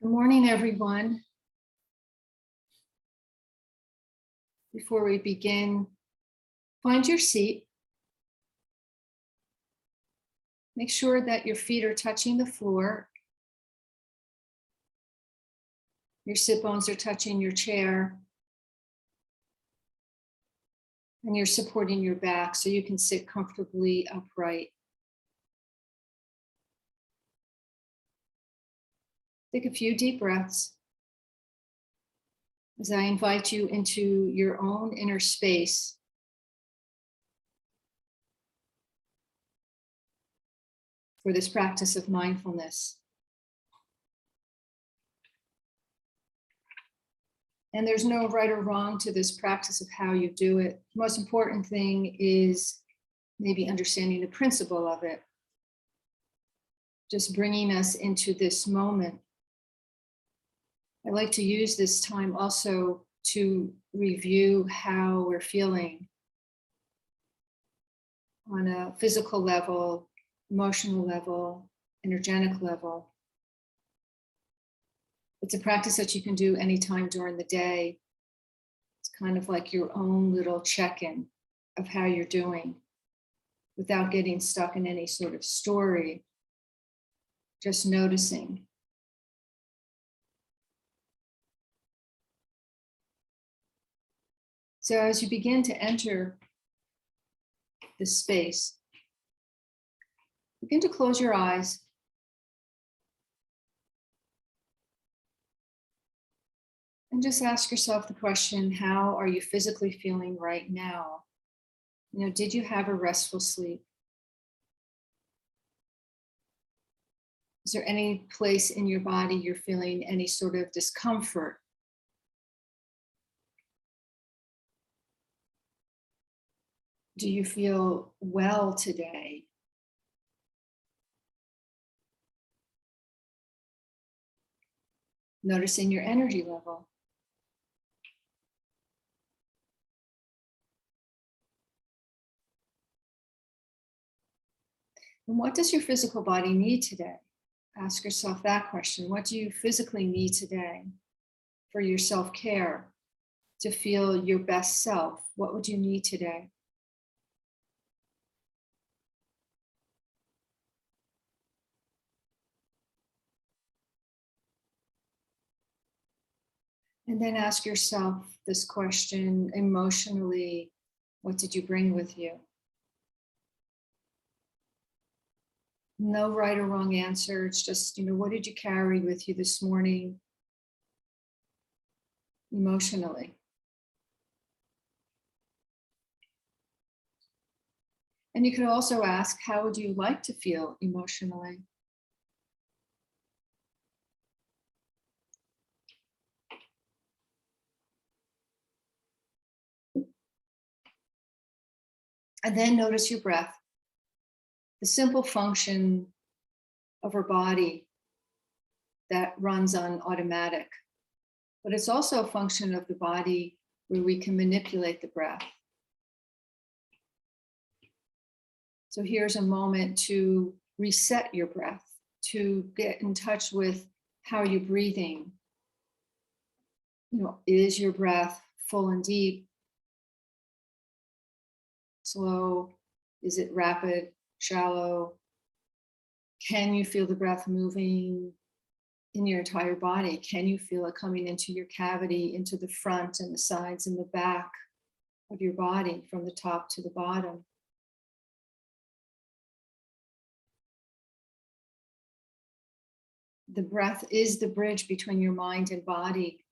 Good morning, everyone. Before we begin, find your seat. Make sure that your feet are touching the floor. Your sit bones are touching your chair. And you're supporting your back so you can sit comfortably upright. Take a few deep breaths as I invite you into your own inner space. For this practice of mindfulness. And there's no right or wrong to this practice of how you do it. The most important thing is maybe understanding the principle of it. Just bringing us into this moment. I like to use this time also to review how we're feeling on a physical level, emotional level, energetic level. It's a practice that you can do anytime during the day. It's kind of like your own little check-in of how you're doing without getting stuck in any sort of story, just noticing. So as you begin to enter this space, begin to close your eyes. And just ask yourself the question, how are you physically feeling right now? Did you have a restful sleep? Is there any place in your body you're feeling any sort of discomfort? Do you feel well today? Noticing your energy level. And what does your physical body need today? Ask yourself that question. What do you physically need today for your self-care, to feel your best self? What would you need today? And then ask yourself this question emotionally, what did you bring with you? No right or wrong answer. It's just, what did you carry with you this morning emotionally? And you could also ask, how would you like to feel emotionally? And then notice your breath, the simple function of our body that runs on automatic. But it's also a function of the body where we can manipulate the breath. So here's a moment to reset your breath, to get in touch with how you're breathing. Is your breath full and deep? Slow? Is it rapid, shallow? Can you feel the breath moving in your entire body? Can you feel it coming into your cavity, into the front and the sides and the back of your body, from the top to the bottom? The breath is the bridge between your mind and body.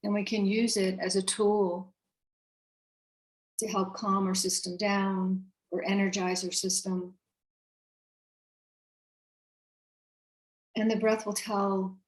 And we can use it as a tool to help calm our system down or energize our system. And the breath will tell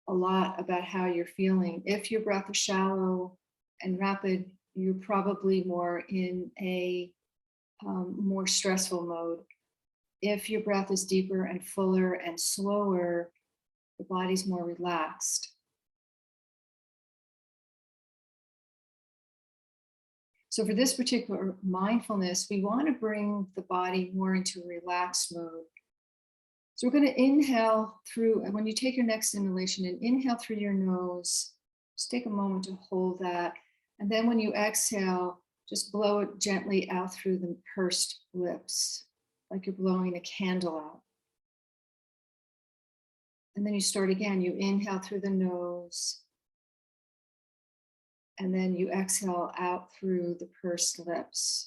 a lot about how you're feeling. If your breath is shallow and rapid, you're probably more in a more stressful mode. If your breath is deeper and fuller and slower, the body's more relaxed. So for this particular mindfulness, we want to bring the body more into a relaxed mode. So we're going to inhale through, and when you take your next inhalation and inhale through your nose, just take a moment to hold that. And then when you exhale, just blow it gently out through the pursed lips, like you're blowing a candle out. And then you start again. You inhale through the nose, and then you exhale out through the pursed lips.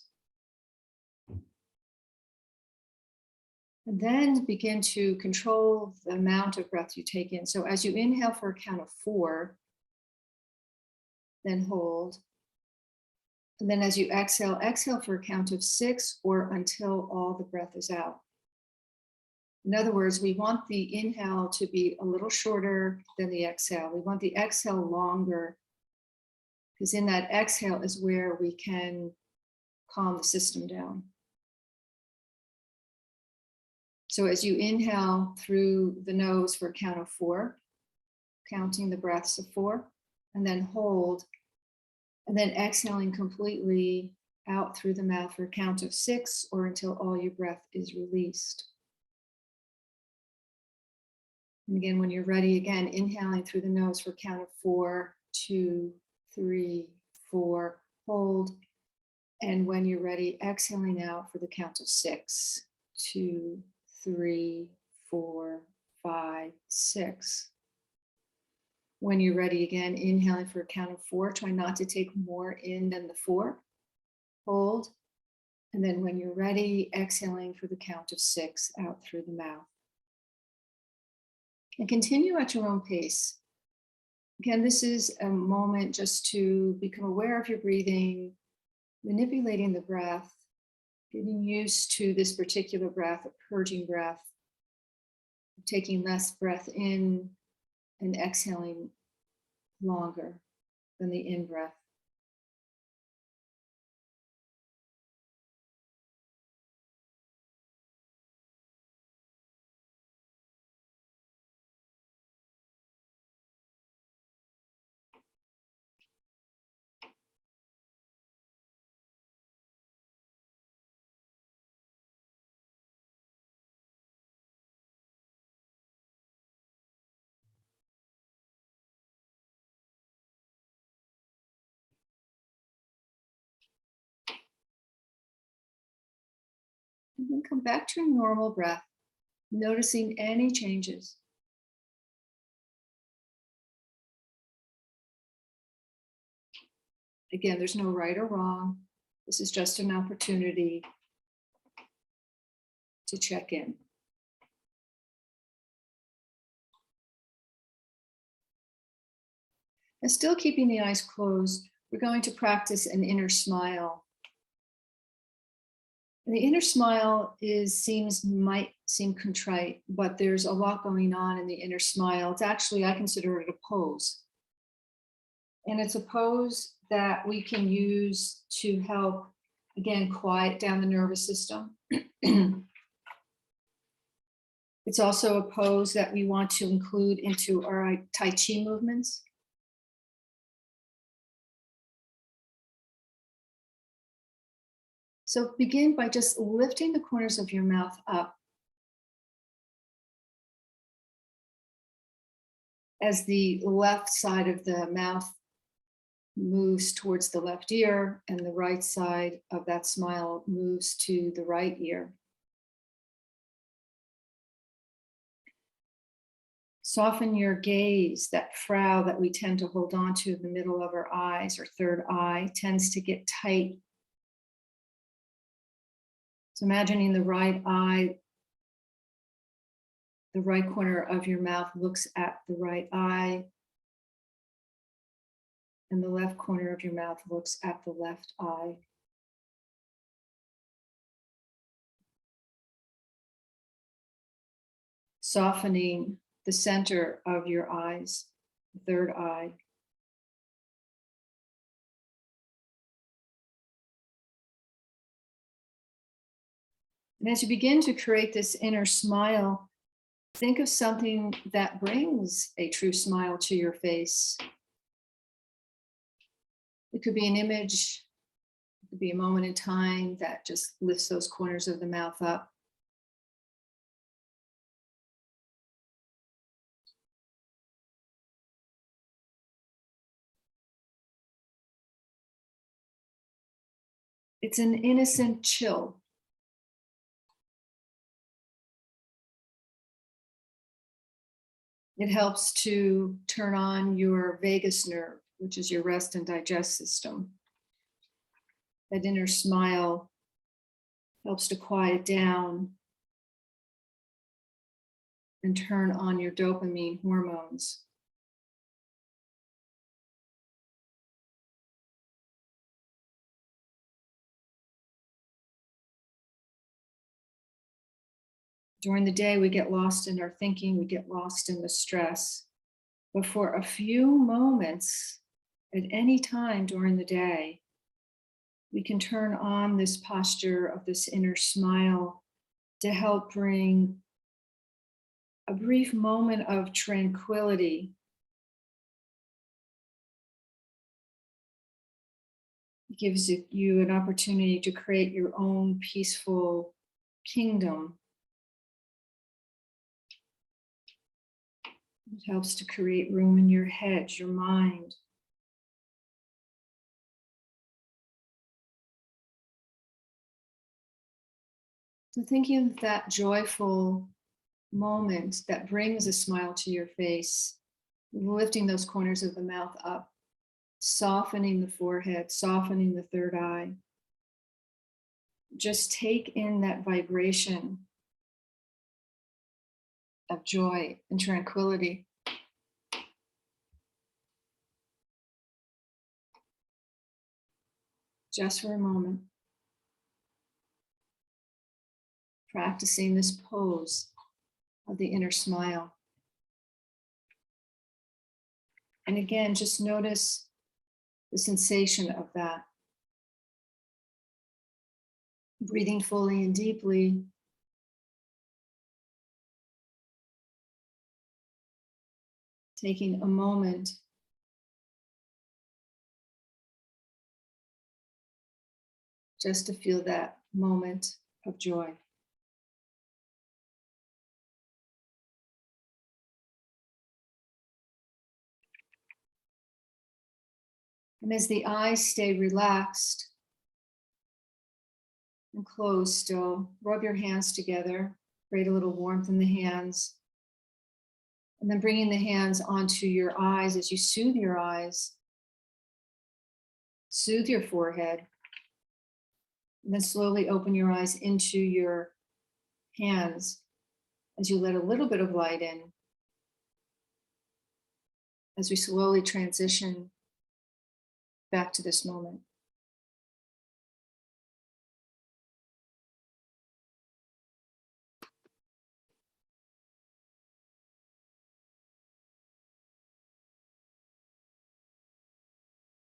And then begin to control the amount of breath you take in. So as you inhale for a count of 4, then hold. And then as you exhale, exhale for a count of 6 or until all the breath is out. In other words, we want the inhale to be a little shorter than the exhale. We want the exhale longer, because in that exhale is where we can calm the system down. So as you inhale through the nose for a count of 4, counting the breaths of 4, and then hold, and then exhaling completely out through the mouth for a count of 6 or until all your breath is released. And again, when you're ready, again, inhaling through the nose for a count of 4, 2, 3, 4, hold. And when you're ready, exhaling out for the count of 6, 2, 3, 4, 5, 6. When you're ready again, inhaling for a count of 4. Try not to take more in than the 4. Hold. And then when you're ready, exhaling for the count of 6 out through the mouth. And continue at your own pace. Again, this is a moment just to become aware of your breathing, manipulating the breath, getting used to this particular breath, a purging breath, taking less breath in and exhaling longer than the in-breath. And then come back to your normal breath, noticing any changes. Again, there's no right or wrong. This is just an opportunity to check in. And still keeping the eyes closed, we're going to practice an inner smile. And the inner smile might seem contrite, but there's a lot going on in the inner smile. It's actually, I consider it a pose. And it's a pose that we can use to help, again, quiet down the nervous system. It's also a pose that we want to include into our Tai Chi movements. So begin by just lifting the corners of your mouth up as the left side of the mouth moves towards the left ear and the right side of that smile moves to the right ear. Soften your gaze. That frown that we tend to hold on to in the middle of our eyes, or third eye, tends to get tight. So imagining the right eye, the right corner of your mouth looks at the right eye, and the left corner of your mouth looks at the left eye. Softening the center of your eyes, the third eye. And as you begin to create this inner smile, think of something that brings a true smile to your face. It could be an image, it could be a moment in time that just lifts those corners of the mouth up. It's an innocent chill. It helps to turn on your vagus nerve, which is your rest and digest system. That inner smile helps to quiet down and turn on your dopamine hormones. During the day, we get lost in our thinking, we get lost in the stress. But for a few moments at any time during the day, we can turn on this posture of this inner smile to help bring a brief moment of tranquility. It gives you an opportunity to create your own peaceful kingdom. It helps to create room in your head, your mind. So thinking of that joyful moment that brings a smile to your face, lifting those corners of the mouth up, softening the forehead, softening the third eye. Just take in that vibration of joy and tranquility. Just for a moment. Practicing this pose of the inner smile. And again, just notice the sensation of that. Breathing fully and deeply. Taking a moment just to feel that moment of joy. And as the eyes stay relaxed and closed still, rub your hands together, create a little warmth in the hands. And then bringing the hands onto your eyes as you soothe your eyes, soothe your forehead, and then slowly open your eyes into your hands as you let a little bit of light in. As we slowly transition back to this moment.